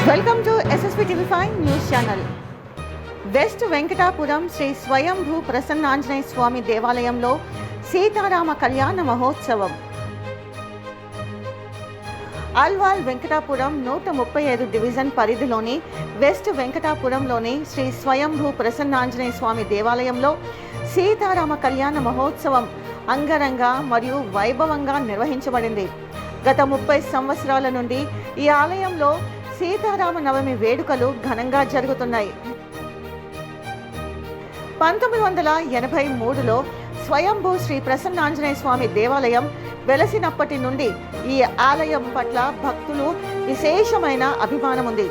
Welcome to SSP TV5 news channel. West Venkatapuram Shri Swayambhu Prasannanjaneya Swamy దేవాలయంలో సీతారామ కళ్యాణ మహోత్సవం. అల్వాల్ వెంకటాపురం 135 డివిజన్ పరిధిలోని వెస్ట్ వెంకటాపురంలోని శ్రీ స్వయంభూ ప్రసన్నాంజనేయ స్వామి దేవాలయంలో సీతారామ కళ్యాణ మహోత్సవం అంగరంగ మరియు వైభవంగా నిర్వహించబడింది. గత 30 సంవత్సరాల నుండి ఈ ఆలయంలో సీతారామ నవమి వేడుకలు ఘనంగా జరుగుతున్నాయి. 1983లో స్వయంభూ శ్రీ ప్రసన్నాంజనేయ స్వామి దేవాలయం వెలసినప్పటి నుండి ఈ ఆలయం పట్ల భక్తులు విశేషమైన అభిమానం ఉంది.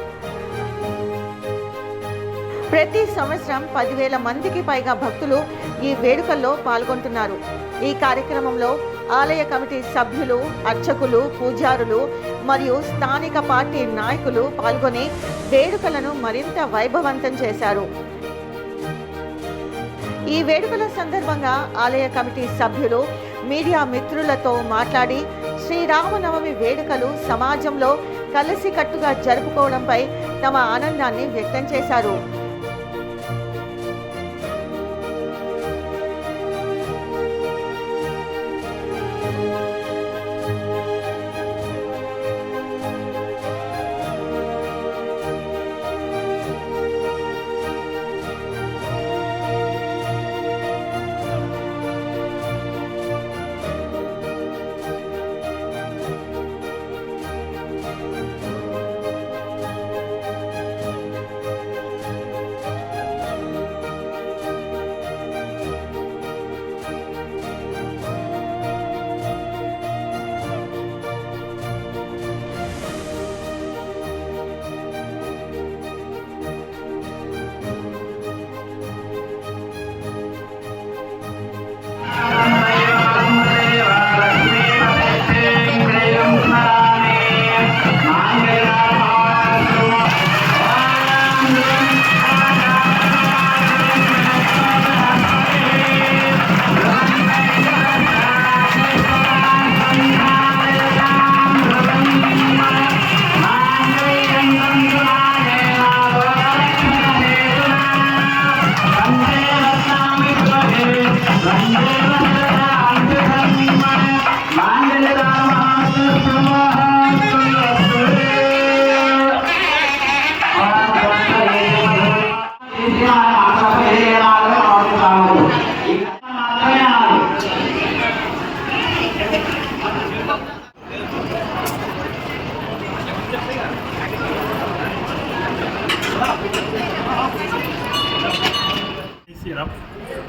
ప్రతి సంవత్సరం 10,000 మందికి పైగా భక్తులు ఈ వేడుకల్లో పాల్గొంటున్నారు. ఈ కార్యక్రమంలో ఆలయ కమిటీ సభ్యులు, అర్చకులు, పూజారులు మరియు స్థానిక పార్టీ నాయకులు పాల్గొని వేడుకలను మరింత వైభవంతం చేశారు. ఈ వేడుకల సందర్భంగా ఆలయ కమిటీ సభ్యులు మీడియా మిత్రులతో మాట్లాడి శ్రీరామనవమి వేడుకలు సమాజంలో కలిసికట్టుగా జరుపుకోవడంపై తమ ఆనందాన్ని వ్యక్తం చేశారు.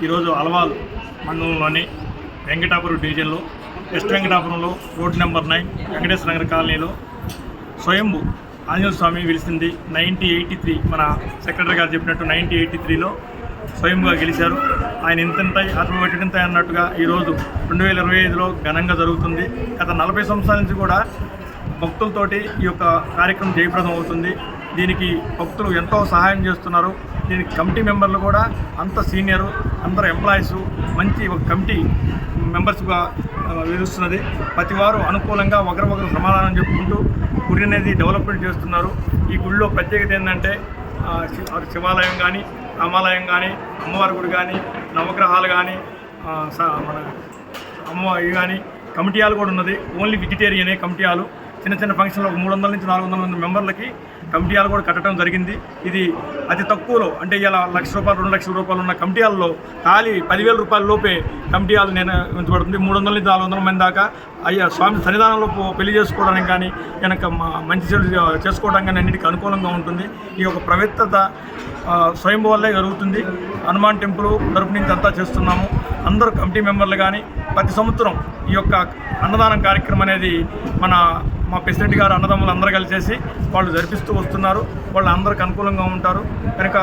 ఈరోజు అల్వాల్ మండలంలోని వెంకటాపురం డివిజన్లో వెస్ట్ వెంకటాపురంలో రోడ్ నెంబర్ 9 వెంకటేశ్వర నగర్ కాలనీలో స్వయంభూ ఆంజనేయ స్వామి వెలిసింది. 1983 మన సెక్రటరీ గారు చెప్పినట్టు 1983లో స్వయంభూగా గెలిచారు. ఆయన ఇంతంటాయి ఆత్మపెట్టింతాయి అన్నట్టుగా ఈరోజు 2025లో ఘనంగా జరుగుతుంది. గత 40 సంవత్సరాల నుంచి కూడా భక్తులతోటి ఈ యొక్క కార్యక్రమం జయప్రదం అవుతుంది. దీనికి భక్తులు ఎంతో సహాయం చేస్తున్నారు. దీనికి కమిటీ మెంబర్లు కూడా అంత సీనియరు, అందరు ఎంప్లాయీసు, మంచి ఒక కమిటీ మెంబర్స్గా వెలుస్తున్నది. ప్రతి వారు అనుకూలంగా ఒకరికొకరు సమాధానం చెప్పుకుంటూ గుడి అనేది డెవలప్మెంట్ చేస్తున్నారు. ఈ గుడిలో ప్రత్యేకత ఏంటంటే శివాలయం కానీ, రామాలయం కానీ, అమ్మవారి గుడి కానీ, నవగ్రహాలు కానీ, మన అమ్మవారి కానీ కమిటీ హాల్ కూడా ఉన్నది. ఓన్లీ వెజిటేరియనే కమిటీ హాలు. చిన్న చిన్న ఫంక్షన్లో 300 నుంచి 400 మంది మెంబర్లకి కమిటీ హాల్ కూడా కట్టడం జరిగింది. ఇది అతి తక్కువలో, అంటే ఇలా ₹1,00,000 2 లక్షల రూపాయలు ఉన్న కమిటీ హాల్లో ఖాళీ ₹10,000 లోపే కమిటీ హాల్ నిర్వహించబడుతుంది. 300 నుంచి 400 మంది దాకా అయ్యా స్వామి సన్నిధానంలో పెళ్లి చేసుకోవడానికి కానీ, కనుక మంచి చెడు చేసుకోవడానికి కానీ అన్నిటికీ అనుకూలంగా ఉంటుంది. ఈ యొక్క పవిత్రత స్వయంభూ వల్లే జరుగుతుంది. హనుమాన్ టెంపుల్ తరపు నుంచి అంతా చేస్తున్నాము. అందరూ కమిటీ మెంబర్లు కానీ ప్రతి సంవత్సరం ఈ యొక్క అన్నదానం కార్యక్రమం అనేది మా ప్రెసిడెంట్ గారు అన్నదమ్ములు అందరూ కలిసేసి వాళ్ళు జరిపిస్తూ వస్తున్నారు. వాళ్ళు అందరికి అనుకూలంగా ఉంటారు. కనుక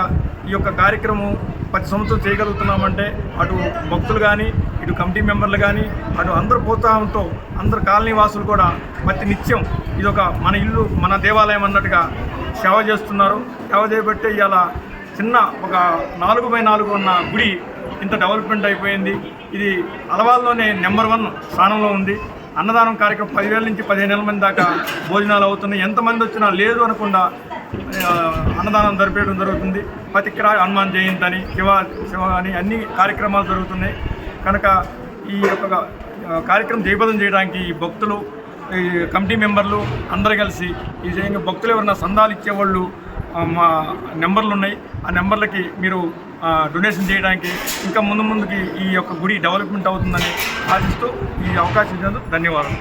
ఈ యొక్క కార్యక్రమం ప్రతి సంవత్సరం చేయగలుగుతున్నామంటే అటు భక్తులు కానీ, ఇటు కమిటీ మెంబర్లు కానీ, అటు అందరు ప్రోత్సాహంతో అందరు కాలనీ వాసులు కూడా ప్రతి నిత్యం ఇదొక మన ఇల్లు, మన దేవాలయం అన్నట్టుగా సేవ చేస్తున్నారు. సేవ చేయబట్టే ఇవాళ చిన్న ఒక 4x4 ఉన్న గుడి ఇంత డెవలప్మెంట్ అయిపోయింది. ఇది అలవాల్లోనే నెంబర్ 1 స్థానంలో ఉంది. అన్నదానం కార్యక్రమం 10,000 నుంచి 15,000 మంది దాకా భోజనాలు అవుతున్నాయి. ఎంతమంది వచ్చినా లేదు అనకుండా అన్నదానం జరిపేయడం జరుగుతుంది. ప్రతిక్ర హనుమాన్ జయంతి అని శివ అని అన్ని కార్యక్రమాలు జరుగుతున్నాయి. కనుక ఈ యొక్క కార్యక్రమం జయప్రదం చేయడానికి ఈ భక్తులు, ఈ కమిటీ మెంబర్లు అందరూ కలిసి ఈ భక్తులు ఎవరైనా సందాలు ఇచ్చేవాళ్ళు మా నెంబర్లు ఉన్నాయి. ఆ నెంబర్లకి మీరు డొనేషన్ చేయడానికి ఇంకా ముందుకి ఈ యొక్క గుడి డెవలప్మెంట్ అవుతుందని ఆశిస్తూ ఈ అవకాశం ఇచ్చినందుకు ధన్యవాదాలు.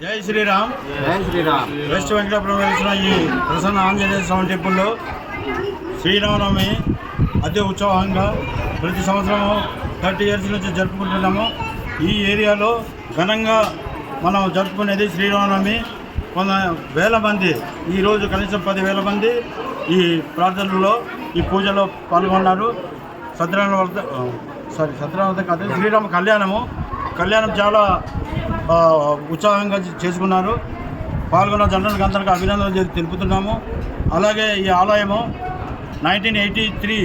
జై శ్రీరామ్. జై శ్రీరామ్. వెస్ట్ వెంకటాపురం వెలిసిన ఈ ప్రసన్న ఆంజనేయ స్వామి టెంపుల్లో శ్రీరామనవమి అతి ఉత్సవంగా ప్రతి సంవత్సరము 30 ఇయర్స్ నుంచి జరుపుకుంటున్నాము. ఈ ఏరియాలో ఘనంగా మనం జరుపుకునేది శ్రీరామనవమి. కొంత వేల మంది, ఈరోజు కనీసం 10,000 మంది ఈ ప్రార్థనలో ఈ పూజలో పాల్గొన్నారు. సత్యనారాయణ కాదు, శ్రీరామ కళ్యాణం చాలా ఉత్సాహంగా చేసుకున్నారు. పాల్గొన్న జనరల్ అందరికీ అభినందనలు తెలుపుతున్నాము. అలాగే ఈ ఆలయము 1983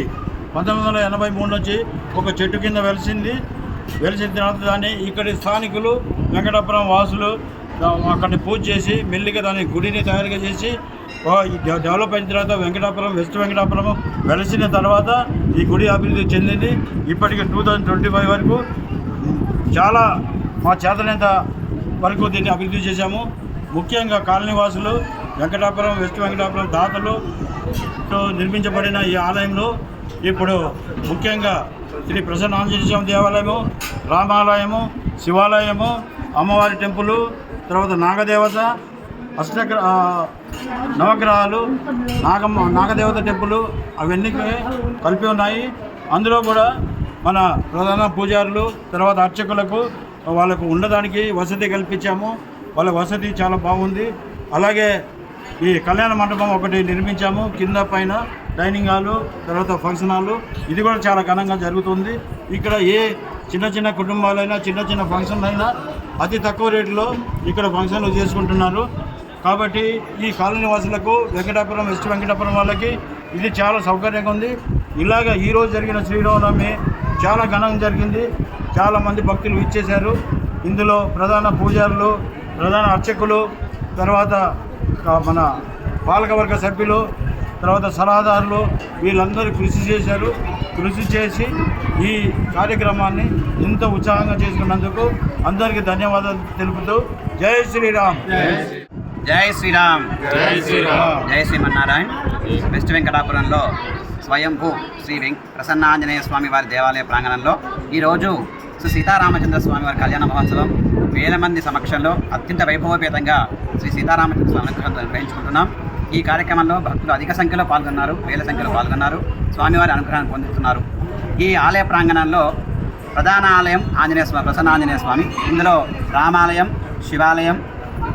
నుంచి ఒక చెట్టు కింద వెలిసిన తర్వాత దాన్ని ఇక్కడి స్థానికులు వెంకటాపురం వాసులు అక్కడిని పూజ చేసి మెల్లిగా దాని గుడిని తయారుగా చేసి డెవలప్ అయిన తర్వాత వెస్ట్ వెంకటాపురం వెలిసిన తర్వాత ఈ గుడి అభివృద్ధి చెందింది. ఇప్పటికి 2025 వరకు చాలా మా చేతనంత వరకు దీన్ని అభివృద్ధి చేశాము. ముఖ్యంగా కాలనీ వాసులు వెస్ట్ వెంకటాపురం దాతలుతో నిర్మించబడిన ఈ ఆలయంలో ఇప్పుడు ముఖ్యంగా శ్రీ ప్రసన్న ఆంజనేయ స్వామి దేవాలయము, రామాలయము, శివాలయము, అమ్మవారి టెంపుల్, తర్వాత నాగదేవత, నవగ్రహాలు, నాగదేవత టెంపుల్ అవన్నీ కలిపి ఉన్నాయి. అందులో కూడా మన ప్రధాన పూజారులు, తర్వాత అర్చకులకు వాళ్ళకు ఉండడానికి వసతి కల్పించాము. వాళ్ళ వసతి చాలా బాగుంది. అలాగే ఈ కళ్యాణ మండపం ఒకటి నిర్మించాము. కింద పైన డైనింగ్ హాలు, తర్వాత ఫంక్షన్ హాలు, ఇది కూడా చాలా ఘనంగా జరుగుతుంది. ఇక్కడ ఏ చిన్న కుటుంబాలైనా చిన్న ఫంక్షన్లు అయినా అతి తక్కువ రేటులో ఇక్కడ ఫంక్షన్లు చేసుకుంటున్నారు. కాబట్టి ఈ కాలనీ వాసులకు వెస్ట్ వెంకటాపురం వాళ్ళకి ఇది చాలా సౌకర్యంగా ఉంది. ఇలాగ ఈరోజు జరిగిన శ్రీరామనవమి చాలా ఘనంగా జరిగింది. చాలామంది భక్తులు ఇచ్చేశారు. ఇందులో ప్రధాన పూజారులు, ప్రధాన అర్చకులు, తర్వాత మన పాలకవర్గ సభ్యులు, తర్వాత సలహాదారులు వీళ్ళందరూ కృషి చేసి ఈ కార్యక్రమాన్ని ఇంత ఉత్సాహంగా చేసుకున్నందుకు అందరికీ ధన్యవాదాలు తెలుపుతూ జై శ్రీరామ్. జై శ్రీరామ్. జై శ్రీమన్నారాయణ. వెస్ట్ వెంకటాపురంలో స్వయంభూ శ్రీ ప్రసన్నాంజనేయ స్వామి వారి దేవాలయ ప్రాంగణంలో ఈరోజు శ్రీ సీతారామచంద్ర స్వామి వారి కళ్యాణ మహోత్సవం వేల మంది సమక్షంలో అత్యంత వైభవపేతంగా శ్రీ సీతారామచంద్ర స్వామి అనుగ్రహంతో నిర్వహించుకుంటున్నాం. ఈ కార్యక్రమంలో భక్తులు అధిక సంఖ్యలో పాల్గొన్నారు, వేల సంఖ్యలో పాల్గొన్నారు, స్వామివారి అనుగ్రహాన్ని పొందుతున్నారు. ఈ ఆలయ ప్రాంగణంలో ప్రధాన ఆలయం ప్రసన్న ఆంజనేయ స్వామి, ఇందులో రామాలయం, శివాలయం,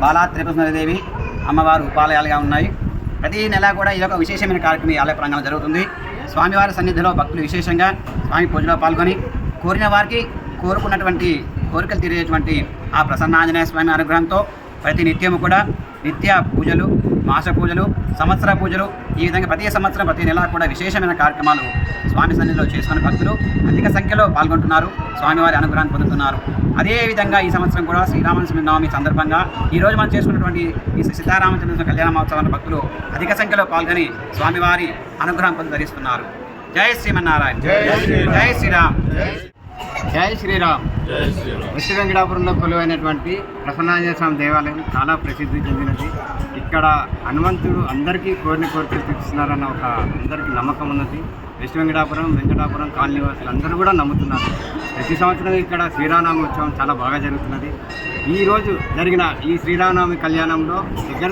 బాలా త్రిపురసుందరీదేవి అమ్మవారు ఉపాలయాలుగా ఉన్నాయి. ప్రతి నెల కూడా ఇది ఒక విశేషమైన కార్యక్రమం ఈ ఆలయ ప్రాంగణంలో జరుగుతుంది. స్వామివారి సన్నిధిలో భక్తులు విశేషంగా స్వామి పూజలో పాల్గొని కోరిన వారికి కోరుకున్నటువంటి కోరికలు తీరేటువంటి ఆ ప్రసన్నాంజనేయ స్వామి అనుగ్రహంతో ప్రతి నిత్యము కూడా నిత్య పూజలు, మాస పూజలు, సంవత్సర పూజలు, ఈ విధంగా ప్రతి సంవత్సరం ప్రతి నెల కూడా విశేషమైన కార్యక్రమాలు స్వామి సన్నిధిలో చేసుకుని భక్తులు అధిక సంఖ్యలో పాల్గొంటున్నారు, స్వామివారి అనుగ్రహాన్ని పొందుతున్నారు. అదేవిధంగా ఈ సంవత్సరం కూడా శ్రీరామనవమి సందర్భంగా ఈరోజు మనం చేసుకున్నటువంటి ఈ సీతారామచంద్ర కళ్యాణ మహోత్సవాన్ని భక్తులు అధిక సంఖ్యలో పాల్గొని స్వామివారి అనుగ్రహం పొంది ధరిస్తున్నారు. జై శ్రీమన్నారాయణ. జై శ్రీరామ్. జై శ్రీరామ్. వెస్ట్ వెంకటాపురంలో కొలువైనటువంటి ప్రసన్నాంజనేయ స్వామి దేవాలయం చాలా ప్రసిద్ధి చెందినది. ఇక్కడ హనుమంతుడు అందరికీ కోరికలు తీర్చుతున్నారన్న ఒక అందరికీ నమ్మకం ఉన్నది. వెస్ట్ వెంకటాపురం కాలనీ వాసులు అందరూ కూడా నమ్ముతున్నారు. ప్రతి సంవత్సరం ఇక్కడ శ్రీరామనవమి ఉత్సవం చాలా బాగా జరుగుతున్నది. ఈరోజు జరిగిన ఈ శ్రీరామనవమి కళ్యాణంలో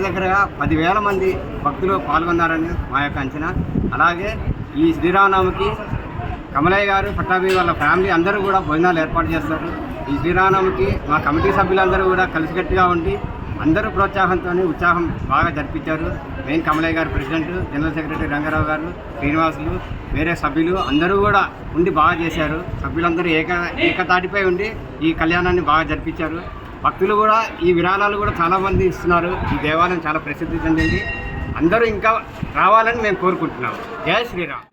దగ్గరగా 10,000 మంది భక్తులు పాల్గొన్నారని మా యొక్క అంచనా. అలాగే ఈ శ్రీరామనవమికి కమలయ్య గారు, పట్టాభి వాళ్ళ ఫ్యామిలీ అందరూ కూడా భోజనాలు ఏర్పాటు చేస్తారు. ఈ శ్రీరామనవమికి మా కమిటీ సభ్యులందరూ కూడా కలిసికట్టుగా ఉండి అందరూ ప్రోత్సాహంతో ఉత్సాహం బాగా జరిపించారు. మెయిన్ కమలయ్య గారు ప్రెసిడెంట్, జనరల్ సెక్రటరీ రంగారావు గారు, శ్రీనివాసులు, వేరే సభ్యులు అందరూ కూడా ఉండి బాగా చేశారు. సభ్యులందరూ ఏకతాటిపై ఉండి ఈ కళ్యాణాన్ని బాగా జరిపించారు. భక్తులు కూడా ఈ విరాళాలు కూడా చాలామంది ఇస్తున్నారు. ఈ దేవాలయం చాలా ప్రసిద్ధి చెందింది. అందరూ ఇంకా రావాలని మేము కోరుకుంటున్నాము. జై శ్రీరామ్.